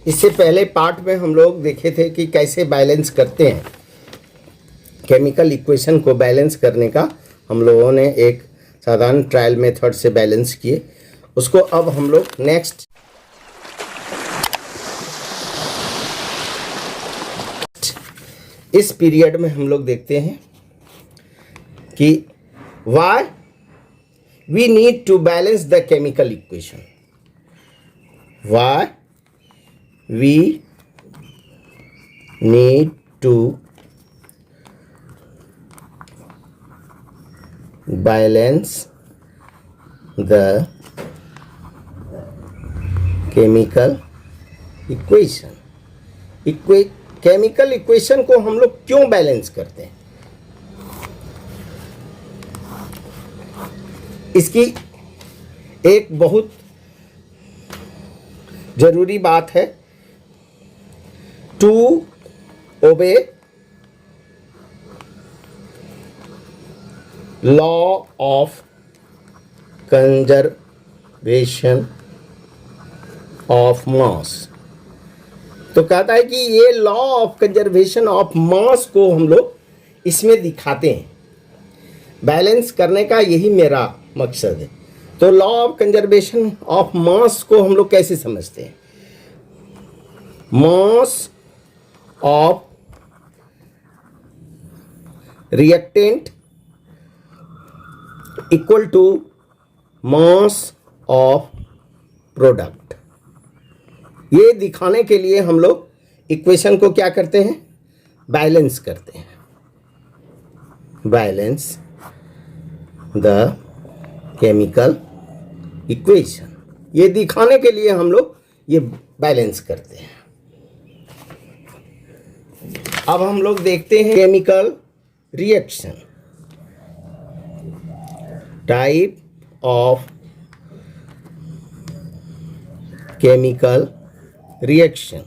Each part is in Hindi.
इससे पहले पार्ट में हम लोग देखे थे कि कैसे बैलेंस करते हैं। केमिकल इक्वेशन को बैलेंस करने का हम लोगों ने एक साधारण ट्रायल मेथड से बैलेंस किए। उसको अब हम लोग नेक्स्ट इस पीरियड में हम लोग देखते हैं कि why we need to balance the chemical equation. Why we need to balance the chemical equation. Chemical equation को हम लोग क्यों बैलेंस करते हैं, इसकी एक बहुत जरूरी बात है। To obey law of conservation of mass. तो कहता है कि ये law of conservation of mass को हम लोग इसमें दिखाते हैं। बैलेंस करने का यही मेरा मकसद है। तो law of conservation of mass को हम लोग कैसे समझते हैं? Mass of reactant equal to mass of product. ये दिखाने के लिए हम लोग इक्वेशन को क्या करते हैं? बैलेंस करते हैं। बैलेंस द केमिकल इक्वेशन, ये दिखाने के लिए हम लोग ये बैलेंस करते हैं। अब हम लोग देखते हैं chemical reaction, type of chemical reaction.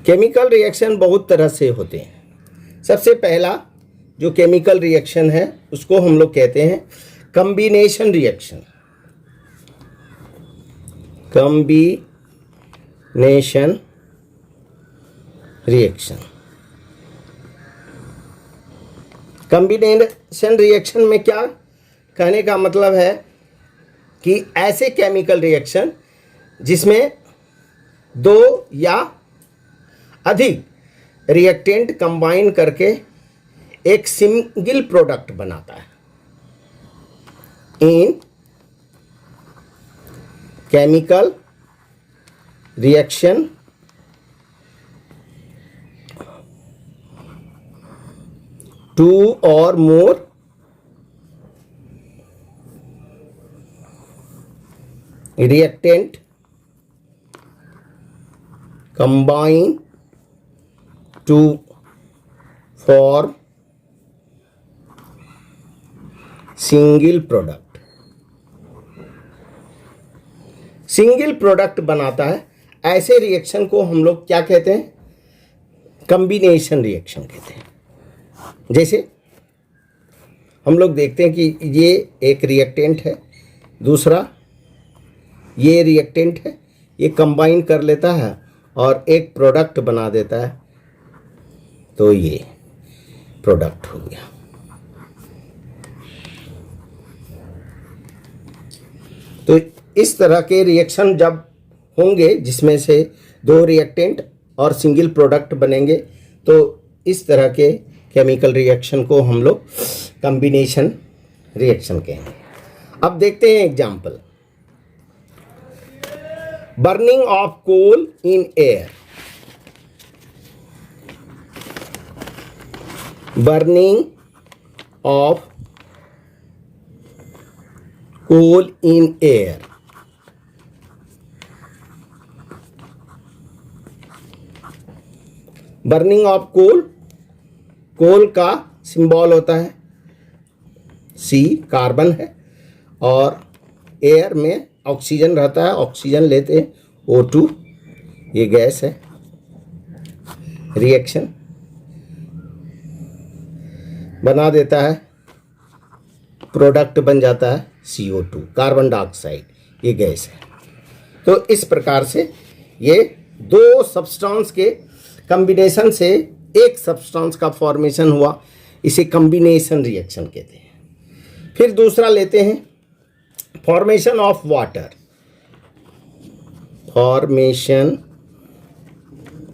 Chemical reaction बहुत तरह से होते हैं। सबसे पहला जो केमिकल रिएक्शन है उसको हम लोग कहते हैं combination reaction. Combination reaction. Combination reaction में क्या कहने का मतलब है कि ऐसे केमिकल रिएक्शन जिसमें दो या अधिक रिएक्टेंट कंबाइन करके एक सिंगल प्रोडक्ट बनाता है। इन केमिकल रिएक्शन टू और मोर reactant combine to form single product। Single product बनाता है, ऐसे रिएक्शन को हम लोग क्या कहते हैं? कॉम्बिनेशन रिएक्शन कहते हैं। जैसे हम लोग देखते हैं कि ये एक रिएक्टेंट है, दूसरा ये रिएक्टेंट है, ये कंबाइन कर लेता है और एक प्रोडक्ट बना देता है, तो ये प्रोडक्ट हो गया। तो इस तरह के रिएक्शन जब होंगे जिसमें से दो रिएक्टेंट और सिंगल प्रोडक्ट बनेंगे, तो इस तरह के केमिकल रिएक्शन को हम लोग कॉम्बिनेशन रिएक्शन कहेंगे। अब देखते हैं example. Burning of coal in air. Burning of coal in air. Burning of coal, coal का सिंबल होता है C, कार्बन है, और एयर में ऑक्सीजन रहता है, ऑक्सीजन लेते हैं O2, ये गैस है। रिएक्शन बना देता है, प्रोडक्ट बन जाता है CO2, कार्बन डाइऑक्साइड, ये गैस है। तो इस प्रकार से ये दो सब्सटेंस के कॉम्बिनेशन से एक सब्सटेंस का फॉर्मेशन हुआ, इसे कॉम्बिनेशन रिएक्शन कहते हैं। फिर दूसरा लेते हैं formation of water. Formation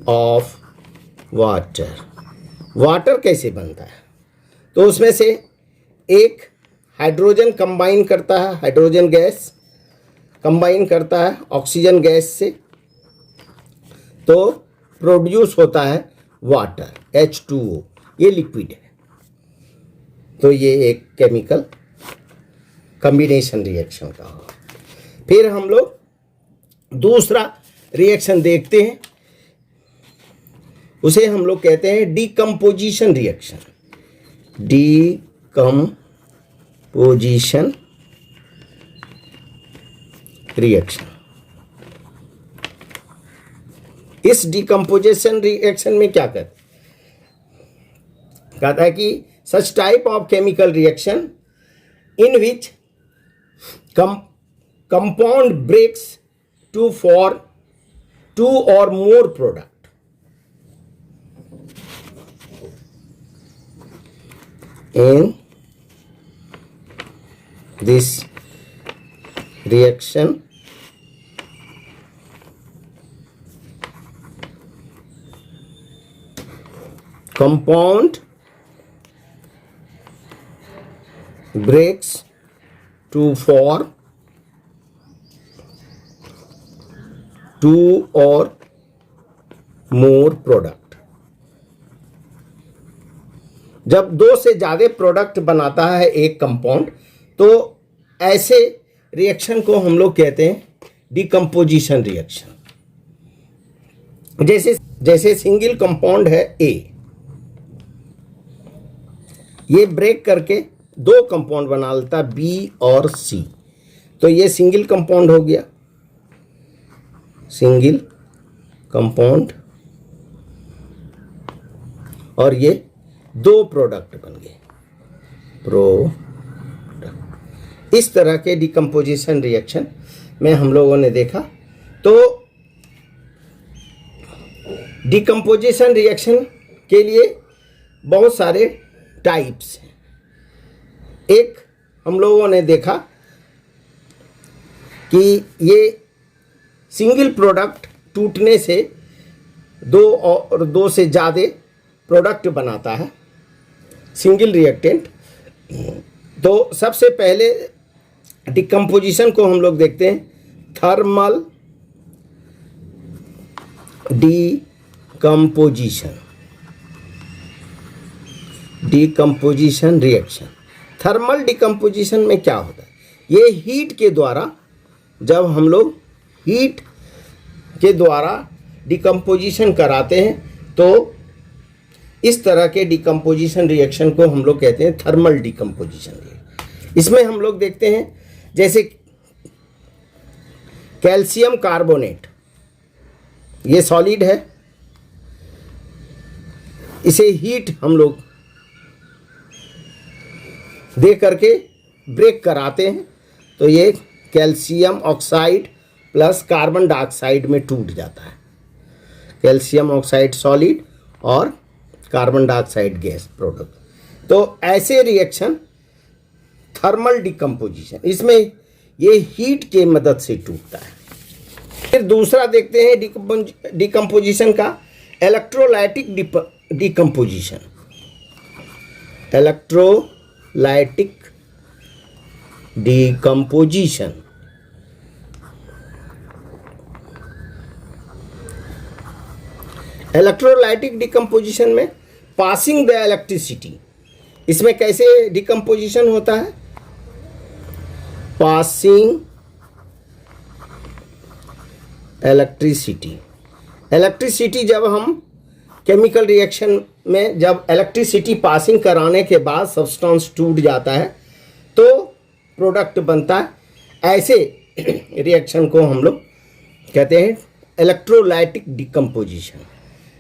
of water, water कैसे बनता है? तो उसमें से एक हाइड्रोजन कंबाइन करता है, हाइड्रोजन गैस कंबाइन करता है ऑक्सीजन गैस से, तो प्रोड्यूस होता है वाटर, H2O, ये लिक्विड है। तो ये एक केमिकल कॉम्बिनेशन रिएक्शन का हो। फिर हम लोग दूसरा रिएक्शन देखते हैं, उसे हम लोग कहते हैं डीकम्पोजिशन रिएक्शन। डीकम्पोजिशन रिएक्शन, इस डीकम्पोजिशन रिएक्शन में क्या कहता है कि such type of chemical reaction in which compound breaks to for two और more product. In this reaction, compound breaks to form two or more product। जब दो से ज़्यादा प्रोडक्ट बनाता है एक कंपाउंड, तो ऐसे रिएक्शन को हम लोग कहते हैं डीकम्पोजिशन रिएक्शन। जैसे सिंगल कंपाउंड है ए, ये ब्रेक करके दो कंपाउंड बना लेता है बी और सी, तो ये सिंगल कंपाउंड हो गया, सिंगल कंपाउंड, और ये दो प्रोडक्ट बन गए, प्रोडक्ट। इस तरह के डीकम्पोजिशन रिएक्शन में हम लोगों ने देखा। तो डीकम्पोजिशन रिएक्शन के लिए बहुत सारे टाइप्स हैं। एक हम लोगों ने देखा कि ये सिंगल प्रोडक्ट टूटने से दो और दो से ज़्यादा प्रोडक्ट बनाता है, सिंगल रिएक्टेंट। तो सबसे पहले डिकम्पोजिशन को हम लोग देखते हैं thermal decomposition reaction. Thermal decomposition में क्या होता है? ये हीट के द्वारा, जब हम लोग हीट के द्वारा डिकम्पोजिशन कराते हैं, तो इस तरह के डिकम्पोजिशन रिएक्शन को हम लोग कहते हैं थर्मल डिकम्पोजिशन रिएक्शन। इसमें हम लोग देखते हैं जैसे कैल्शियम कार्बोनेट, ये सॉलिड है, इसे हीट हम लोग दे करके ब्रेक कराते हैं, तो ये calcium oxide plus carbon dioxide में टूट जाता है, कैल्शियम ऑक्साइड सॉलिड और कार्बन डाइऑक्साइड गैस प्रोडक्ट। तो ऐसे रिएक्शन थर्मल डिकम्पोजिशन, इसमें ये हीट के मदद से टूटता है। फिर दूसरा देखते हैं डिकम्पोजिशन का electrolytic decomposition. Electrolytic decomposition, electrolytic decomposition में पासिंग द इलेक्ट्रिसिटी, इसमें कैसे डिकम्पोजिशन होता है? पासिंग इलेक्ट्रिसिटी जब हम केमिकल रिएक्शन में जब इलेक्ट्रिसिटी पासिंग कराने के बाद सब्सटेंस टूट जाता है तो प्रोडक्ट बनता है। ऐसे रिएक्शन को हम लोग कहते हैं इलेक्ट्रोलाइटिक डिकम्पोजिशन।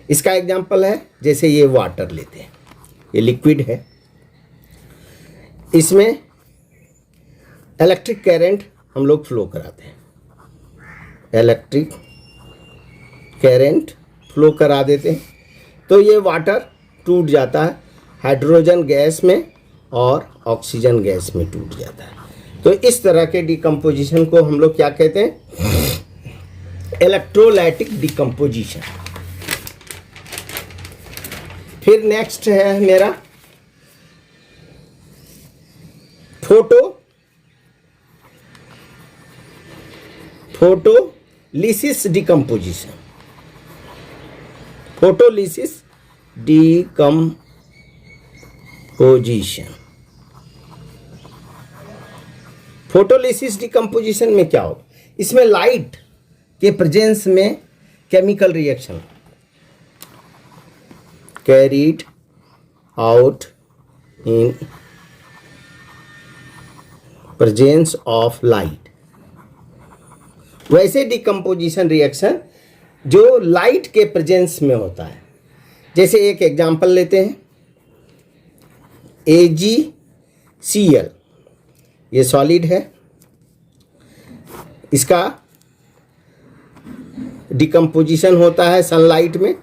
इसका एग्जांपल है जैसे ये वाटर लेते हैं, ये लिक्विड है, इसमें इलेक्ट्रिक करंट हम लोग फ्लो कराते हैं, इलेक्ट्रिक करंट फ्लो करा देते हैं, तो ये वाटर टूट जाता है हाइड्रोजन गैस में और ऑक्सीजन गैस में टूट जाता है। तो इस तरह के डिकम्पोजिशन को हम लोग क्या कहते हैं? Electrolytic decomposition. फिर नेक्स्ट है मेरा photolysis decomposition. Photolysis decomposition. Photolysis decomposition में क्या होगा? इसमें लाइट के प्रेजेंस में chemical reaction carried out in presence of light. वैसे डिकम्पोजिशन रिएक्शन जो लाइट के प्रेजेंस में होता है, जैसे एक एग्जांपल लेते हैं, AgCl, ये सॉलिड है, इसका डिकम्पोजिशन होता है सनलाइट में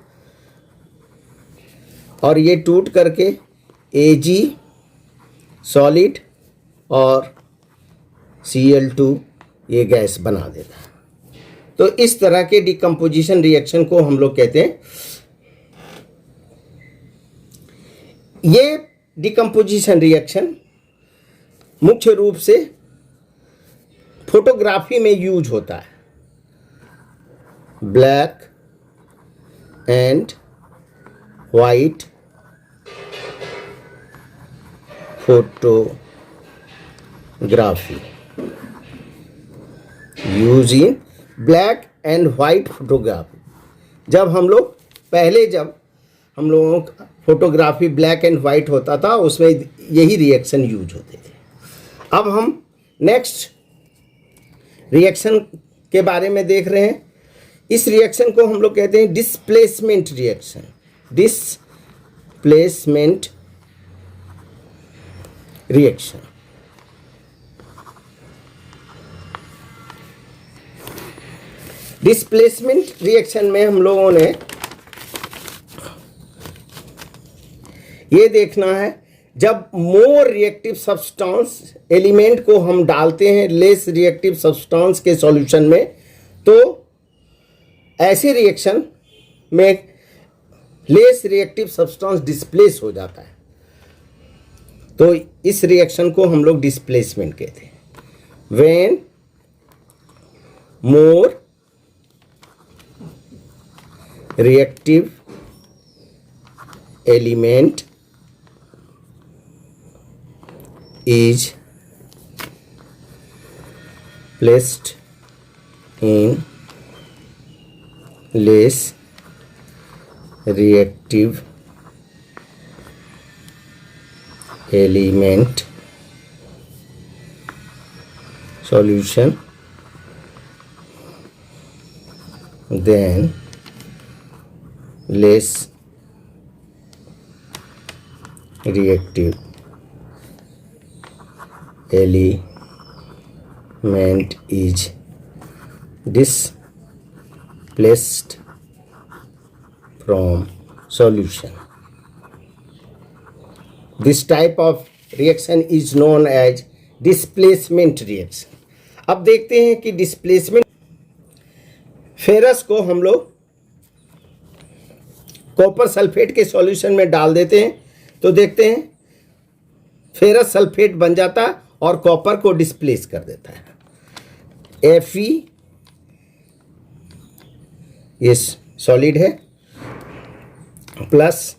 और ये टूट करके Ag सॉलिड और Cl2 ये गैस बना देता है। तो इस तरह के डिकम्पोजिशन रिएक्शन को हम लोग कहते हैं। ये डिकम्पोजिशन रिएक्शन मुख्य रूप से फोटोग्राफी में यूज होता है। Black and white photography, use in black and white photography. जब हम लोगों का फोटोग्राफी ब्लैक एंड वाइट होता था, उसमें यही रिएक्शन यूज होते थे। अब हम नेक्स्ट रिएक्शन के बारे में देख रहे हैं। इस रिएक्शन को हम लोग कहते हैं displacement reaction. Displacement reaction. Displacement reaction में हम लोगों ने ये देखना है, जब मोर रिएक्टिव सब्सटेंस एलिमेंट को हम डालते हैं लेस रिएक्टिव सब्सटेंस के सॉल्यूशन में, तो ऐसे रिएक्शन में लेस रिएक्टिव सब्सटेंस डिस्प्लेस हो जाता है। तो इस रिएक्शन को हम लोग डिस्प्लेसमेंट कहते हैं। When more reactive element is placed in less reactive element solution, then less reactive element is displaced from solution. This type of reaction is known as displacement reaction. अब देखते हैं कि डिस्प्लेसमेंट, फेरस को हम लोग कॉपर सल्फेट के सॉल्यूशन में डाल देते हैं, तो देखते हैं फेरस सल्फेट बन जाता है और कॉपर को डिस्प्लेस कर देता है। Fe ये सॉलिड है प्लस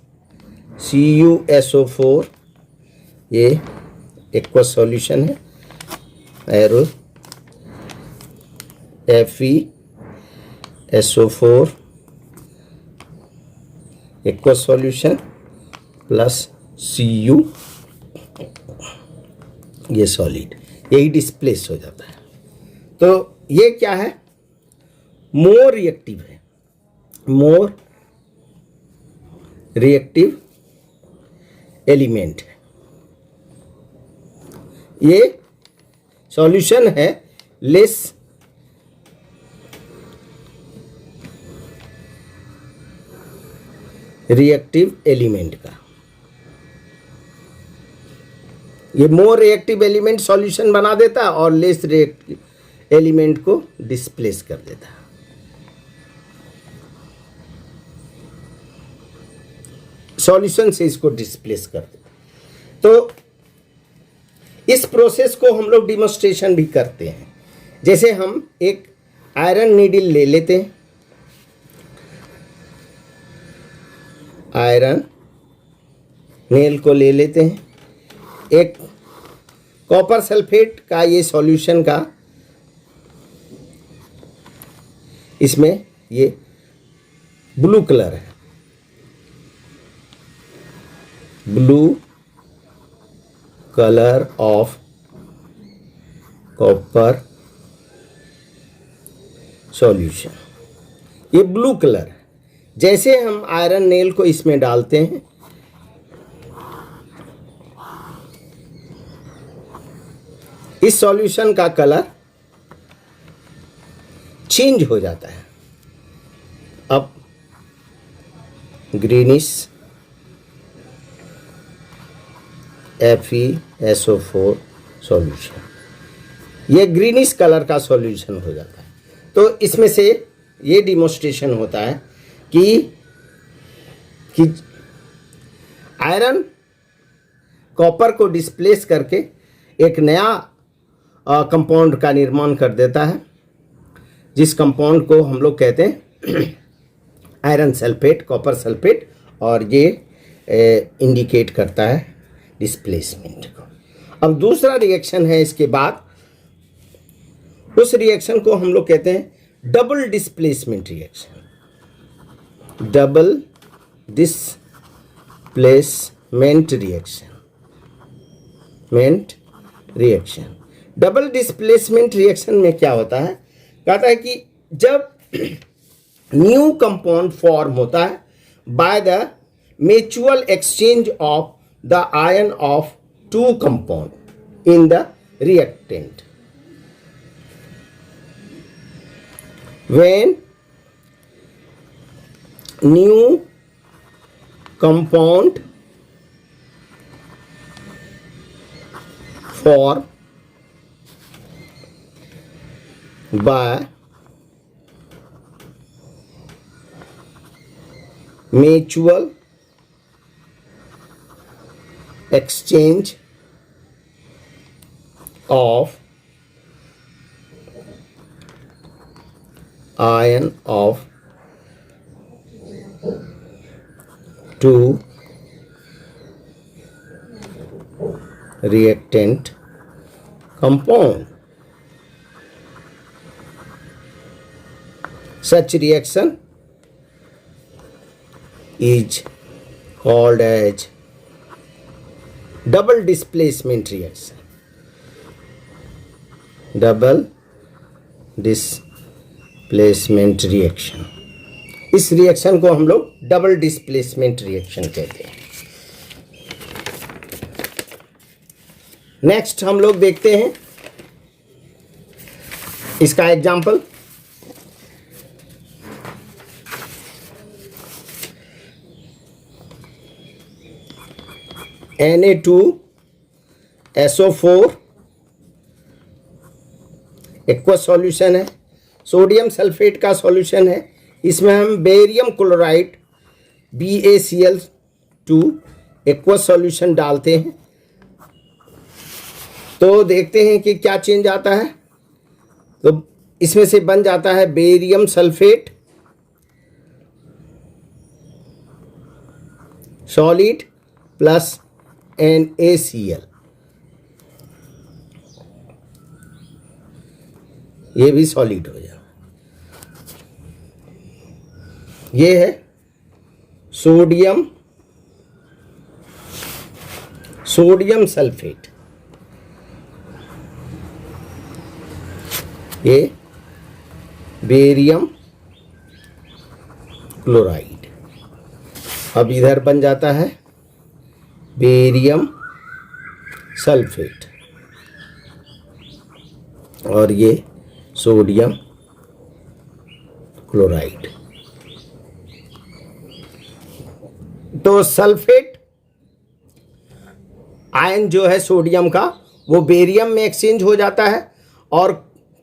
CuSO4 ये एक्वस सॉल्यूशन है, arrow FeSO4 aqueous solution plus Cu ये सॉलिड, यही डिस्प्लेस हो जाता है। तो ये क्या है? मोर रिएक्टिव है, मोर रिएक्टिव एलिमेंट है। ये सॉल्यूशन है लेस रिएक्टिव एलिमेंट का। ये मोर रिएक्टिव एलिमेंट सॉल्यूशन बना देता है और लेस रिएक्टिव एलिमेंट को डिस्प्लेस कर देता है। सॉल्यूशन से इसको डिस्प्लेस कर देता है। तो इस प्रोसेस को हम लोग डिमोन्स्ट्रेशन भी करते हैं। जैसे हम एक आयरन नीडल ले लेते हैं, आयरन नेल को ले लेते हैं, एक कॉपर सल्फेट का ये सॉल्यूशन का, इसमें ये ब्लू कलर है, blue colour of copper solution, ये ब्लू कलर है। जैसे हम आयरन नेल को इसमें डालते हैं, इस सॉल्यूशन का कलर चेंज हो जाता है। अब ग्रीनिश FeSO4 सॉल्यूशन, ये ग्रीनिश कलर का सॉल्यूशन हो जाता है। तो इसमें से ये डिमोन्स्ट्रेशन होता है कि आयरन कॉपर को डिस्प्लेस करके एक नया कंपाउंड का निर्माण कर देता है, जिस कंपाउंड को हम लोग कहते हैं आयरन सल्फेट, कॉपर सल्फेट, और ये इंडिकेट करता है डिस्प्लेसमेंट को। अब दूसरा रिएक्शन है इसके बाद, उस रिएक्शन को हम लोग कहते हैं double displacement reaction. Double displacement reaction. Double displacement reaction में क्या होता है, कहता है कि जब न्यू कंपाउंड फॉर्म होता है by the mutual exchange of the ion of two compound in the reactant, when new compound form by mutual exchange of ion of two reactant compound. Such reaction is called as double displacement reaction. Double displacement reaction, इस रिएक्शन को हम लोग डबल डिस्प्लेसमेंट रिएक्शन कहते हैं। नेक्स्ट हम लोग देखते हैं इसका एग्जाम्पल। Na2SO4 एक्वस सॉल्यूशन है, सोडियम सल्फेट का सॉल्यूशन है। इसमें हम barium chloride BaCl2 aqueous solution डालते हैं, तो देखते हैं कि क्या चेंज आता है। तो इसमें से बन जाता है barium sulphate solid plus NaCl, ये भी सॉलिड हो जाए। ये है सोडियम सल्फेट, ये बेरियम क्लोराइड। अब इधर बन जाता है बेरियम सल्फेट और ये सोडियम क्लोराइड। तो सल्फेट आयन जो है सोडियम का वो बेरियम में एक्सचेंज हो जाता है, और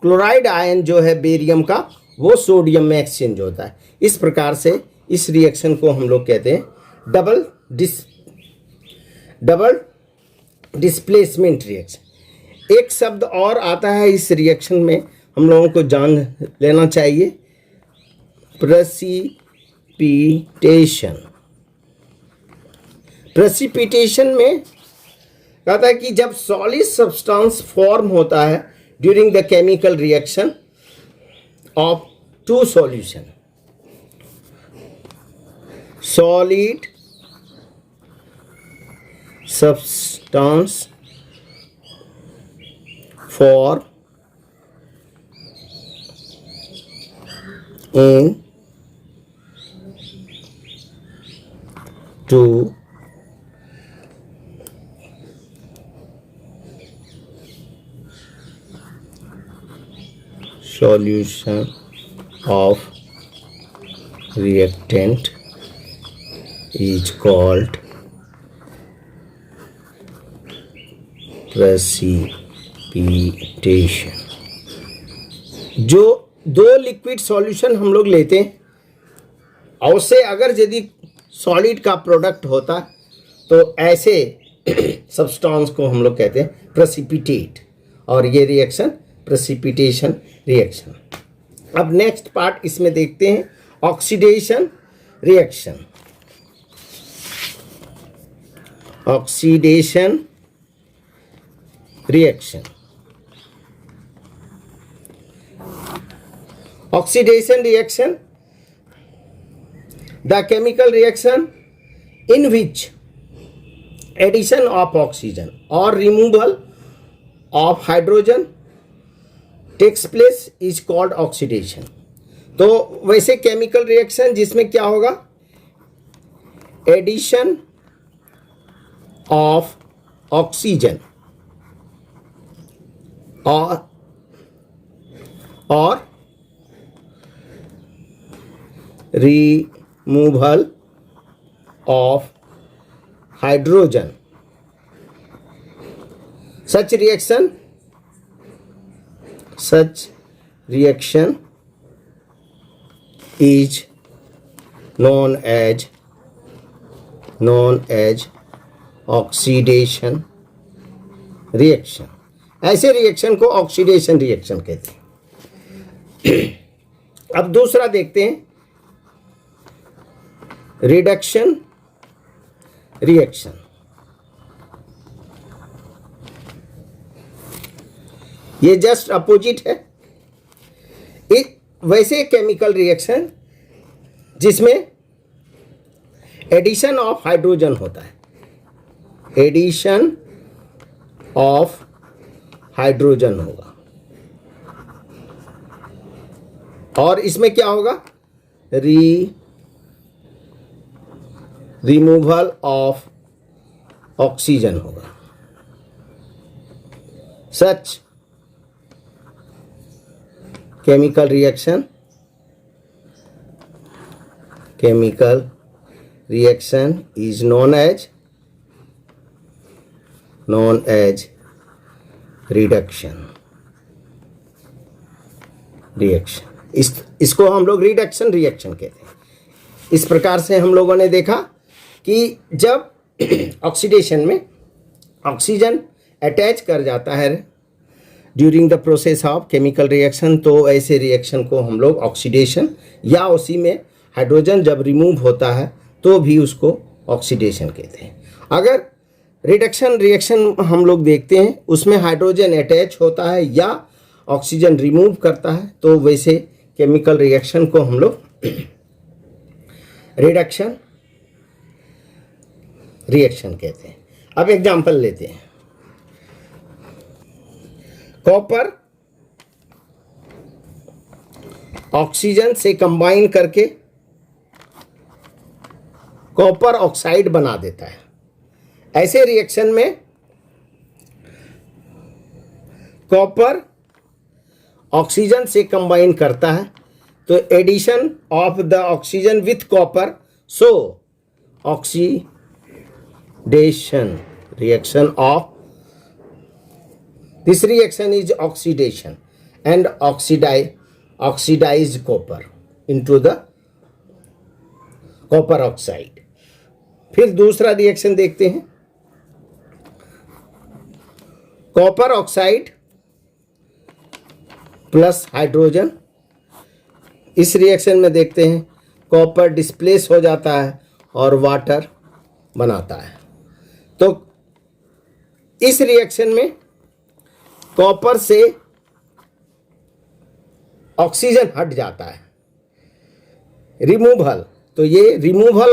क्लोराइड आयन जो है बेरियम का वो सोडियम में एक्सचेंज होता है। इस प्रकार से इस रिएक्शन को हम लोग कहते हैं डबल डिस्प्लेसमेंट रिएक्शन। एक शब्द और आता है इस रिएक्शन में, हम लोगों को जान लेना चाहिए, प्रेसिपिटेशन। प्रेसिपिटेशन में कहता है कि जब सॉलिड सब्सटेंस फॉर्म होता है during the chemical reaction of two solution, solid substance form in two solution of reactant is called precipitation. जो दो लिक्विड सॉल्यूशन हम लोग लेते हैं और उससे अगर यदि सॉलिड का प्रोडक्ट होता तो ऐसे सब्सटेंस को हम लोग कहते हैं प्रेसिपिटेट, और ये रिएक्शन प्रेसिपिटेशन रिएक्शन। अब नेक्स्ट पार्ट इसमें देखते हैं oxidation reaction. Oxidation reaction. Oxidation reaction, the chemical reaction in which addition of oxygen or removal of hydrogen takes place is called oxidation. तो वैसे केमिकल रिएक्शन जिसमें क्या होगा, एडिशन ऑफ ऑक्सीजन और removal of hydrogen, such reaction is known as oxidation reaction। ऐसे रिएक्शन को ऑक्सीडेशन रिएक्शन कहते हैं। अब दूसरा देखते हैं रिडक्शन रिएक्शन। ये जस्ट अपोजिट है। वैसे केमिकल रिएक्शन जिसमें एडिशन ऑफ हाइड्रोजन होता है, एडिशन ऑफ हाइड्रोजन होगा, और इसमें क्या होगा, रिमूवल ऑफ ऑक्सीजन होगा। Such chemical reaction is known as reduction reaction. इसको हम लोग रिडक्शन रिएक्शन कहते हैं। इस प्रकार से हम लोगों ने देखा कि जब ऑक्सीडेशन में ऑक्सीजन अटैच कर जाता है during the process of chemical reaction, तो ऐसे रिएक्शन को हम लोग ऑक्सीडेशन, या उसी में हाइड्रोजन जब रिमूव होता है तो भी उसको ऑक्सीडेशन कहते हैं। अगर रिडक्शन रिएक्शन हम लोग देखते हैं उसमें हाइड्रोजन अटैच होता है या ऑक्सीजन रिमूव करता है, तो वैसे केमिकल रिएक्शन को हम लोग रिडक्शन रिएक्शन कहते हैं। अब एग्जांपल लेते हैं। कॉपर ऑक्सीजन से कंबाइन करके कॉपर ऑक्साइड बना देता है। ऐसे रिएक्शन में कॉपर ऑक्सीजन से कंबाइन करता है तो addition of the oxygen with copper, so oxidation reaction of this reaction is oxidation and oxidized copper into the copper oxide. फिर दूसरा रिएक्शन देखते हैं, कॉपर ऑक्साइड प्लस हाइड्रोजन। इस रिएक्शन में देखते हैं कॉपर डिस्प्लेस हो जाता है और वाटर बनाता है। तो इस रिएक्शन में कॉपर से ऑक्सीजन हट जाता है, रिमूवल। तो ये रिमूवल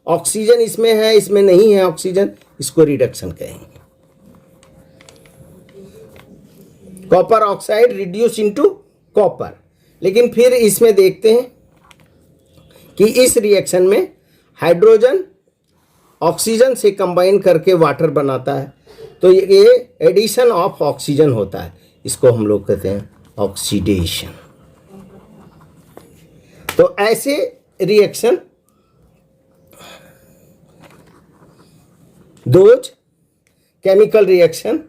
ऑक्सीजन इसमें है, इसमें नहीं है ऑक्सीजन, इसको रिडक्शन कहेंगे। Copper oxide reduce into copper. लेकिन फिर इसमें देखते हैं कि इस रिएक्शन में हाइड्रोजन ऑक्सीजन से कंबाइन करके वाटर बनाता है, तो ये एडिशन ऑफ ऑक्सीजन होता है, इसको हम लोग कहते हैं ऑक्सीडेशन। तो ऐसे reaction those chemical reaction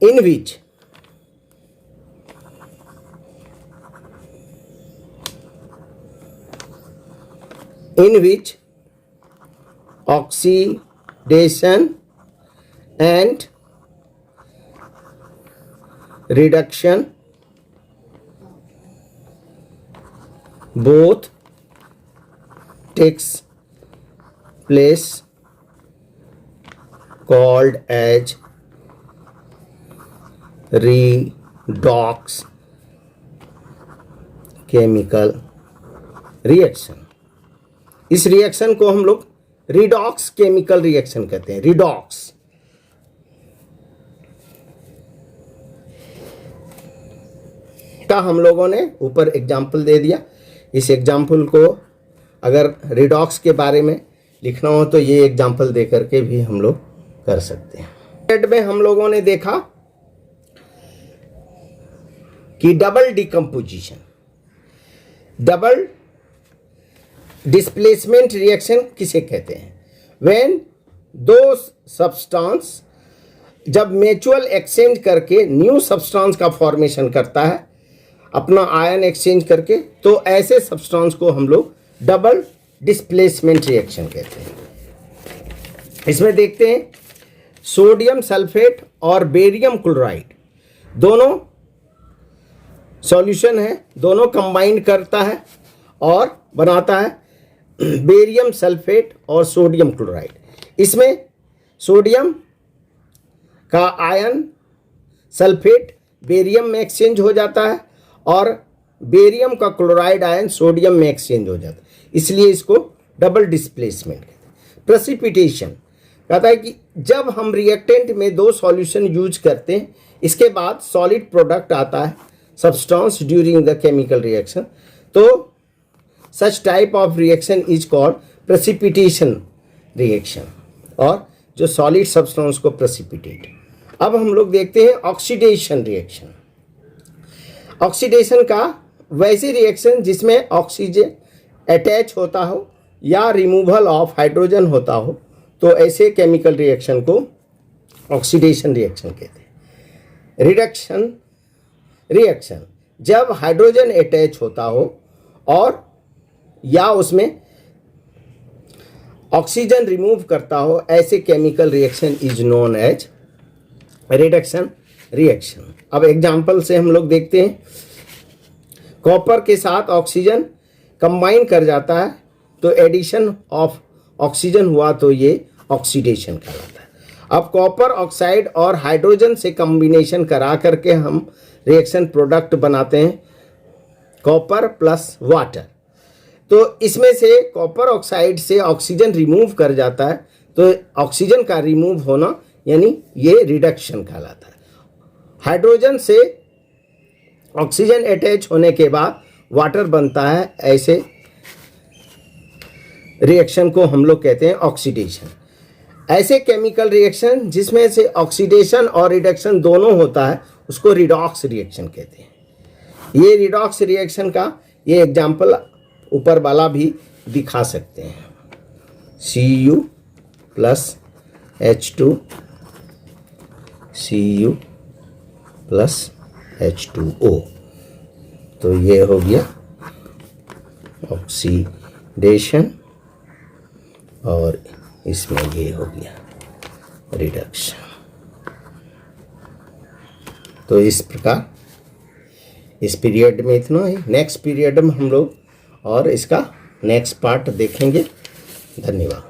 in which oxidation and reduction both takes place called as redox chemical reaction। इस रिएक्शन को हम लोग रिडॉक्स केमिकल रिएक्शन कहते हैं। रिडॉक्स का हम लोगों ने ऊपर एग्जाम्पल दे दिया। इस एग्जाम्पल को अगर रिडॉक्स के बारे में लिखना हो तो ये एग्जाम्पल दे करके भी हम लोग कर सकते हैं। में हम लोगों ने देखा कि double decomposition, double displacement reaction किसे कहते हैं? व्हेन दो सब्सटेंस जब म्यूचुअल एक्सचेंज करके न्यू सब्सटेंस का फॉर्मेशन करता है, अपना आयन एक्सचेंज करके, तो ऐसे सब्सटेंस को हम लोग डबल डिस्प्लेसमेंट रिएक्शन कहते हैं। इसमें देखते हैं सोडियम सल्फेट और बेरियम क्लोराइड दोनों सॉल्यूशन है, दोनों कंबाइन करता है और बनाता है बेरियम सल्फेट और सोडियम क्लोराइड। इसमें सोडियम का आयन सल्फेट बेरियम में एक्सचेंज हो जाता है और बेरियम का क्लोराइड आयन सोडियम में एक्सचेंज हो जाता है, इसलिए इसको डबल डिस्प्लेसमेंट कहते हैं। प्रेसिपिटेशन कहता है कि जब हम रिएक्टेंट में दो सॉल्यूशन यूज करते हैं, इसके बाद सॉलिड प्रोडक्ट आता है substance during the chemical reaction, तो such type of reaction is called precipitation reaction, और जो सॉलिड सब्सटेंस को प्रेसिपिटेट। अब हम लोग देखते हैं ऑक्सीडेशन रिएक्शन। ऑक्सीडेशन का वैसे रिएक्शन जिसमें ऑक्सीजन अटैच होता हो या रिमूवल ऑफ हाइड्रोजन होता हो, तो ऐसे केमिकल रिएक्शन को ऑक्सीडेशन रिएक्शन कहते हैं। रिडक्शन रिएक्शन जब हाइड्रोजन अटैच होता हो और या उसमें ऑक्सीजन रिमूव करता हो, ऐसे chemical reaction is known as reduction reaction. अब एग्जांपल से हम लोग देखते हैं, कॉपर के साथ ऑक्सीजन कंबाइन कर जाता है तो एडिशन ऑफ ऑक्सीजन हुआ, तो ये ऑक्सीडेशन कहलाता है। अब कॉपर ऑक्साइड और हाइड्रोजन से कॉम्बिनेशन करा करके हम रिएक्शन प्रोडक्ट बनाते हैं कॉपर प्लस वाटर। तो इसमें से कॉपर ऑक्साइड से ऑक्सीजन रिमूव कर जाता है, तो ऑक्सीजन का रिमूव होना यानी ये रिडक्शन कहलाता है। हाइड्रोजन से ऑक्सीजन अटैच होने के बाद वाटर बनता है, ऐसे रिएक्शन को हम लोग कहते हैं ऑक्सीडेशन। ऐसे केमिकल रिएक्शन जिसमें से ऑक्सीडेशन और रिडक्शन दोनों होता है, उसको रिडॉक्स रिएक्शन कहते हैं। ये रिडॉक्स रिएक्शन का ये एग्जाम्पल ऊपर वाला भी दिखा सकते हैं। Cu plus H2 Cu plus H2O। तो ये हो गया ऑक्सीडेशन और इसमें ये हो गया रिडक्शन। तो इस प्रकार इस पीरियड में इतना ही। नेक्स्ट पीरियड में हम लोग और इसका नेक्स्ट पार्ट देखेंगे। धन्यवाद।